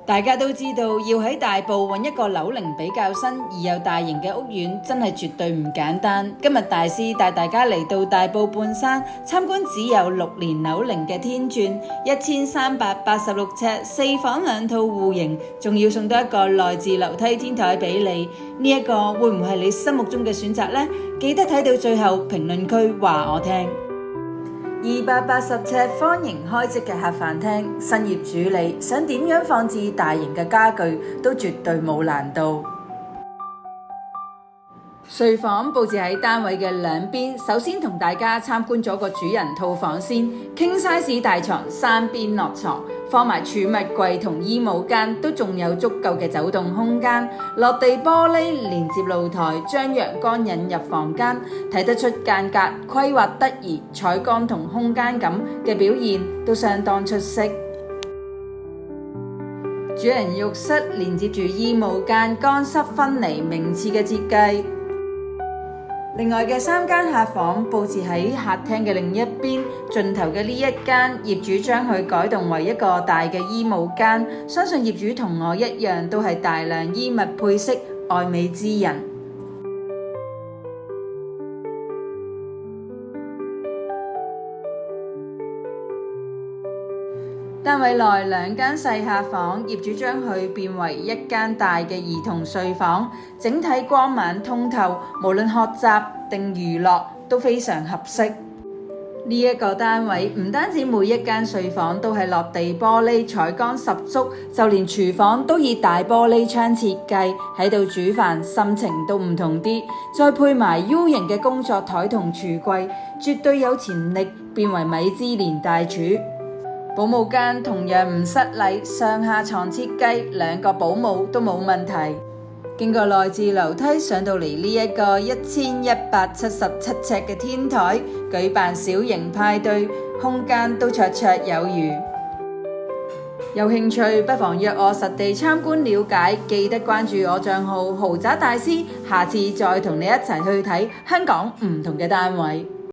大家都知道，要喺大埔揾一個樓齡比較新而又大型嘅屋苑，真係絕對唔簡單。今日大師帶大家嚟到大埔半山參觀只有6年樓齡嘅天鑽，1386尺，4房2套戶型，仲要送多一個內置樓梯天台俾你。呢一個會唔會係你心目中嘅選擇呢？記得睇到最後評論區話我聽。280尺方形開式嘅客飯廳，新業主你想點樣放置大型嘅家具都絕對冇難度。睡房佈置喺單位嘅兩邊，首先同大家參觀咗個主人套房先。King size 大床3邊落床，放埋儲物櫃同衣帽間，都仲有足夠嘅走動空間。落地玻璃連接露台，將陽光引入房間，睇得出間隔規劃得宜，採光同空間感嘅表現都相當出色。主人浴室連接住衣帽間，乾濕分離，名次嘅設計。另外嘅3間客房佈置喺客廳嘅另一邊，盡頭嘅呢一間業主將佢改動為一個大嘅衣帽間，相信業主同我一樣都係大量衣物配飾愛美之人。單位內2間細客房，業主將佢變為1間大嘅兒童睡房，整體光猛通透，無論學習定娛樂都非常合適。呢一個單位唔單止每一間睡房都係落地玻璃，採光十足，就連廚房都以大玻璃窗設計，喺度煮飯心情都唔同啲。再配埋 U 型嘅工作台同櫥櫃，絕對有潛力變為米芝蓮大廚。保姆間同樣唔失禮，上下床設計，2個保姆都冇問題。經過內置樓梯上到嚟呢一個1177尺嘅天台，舉辦小型派對，空間都綽綽有餘。有興趣不妨約我實地參觀了解，記得關注我賬號豪宅大師，下次再同你一齊去睇香港唔同嘅單位。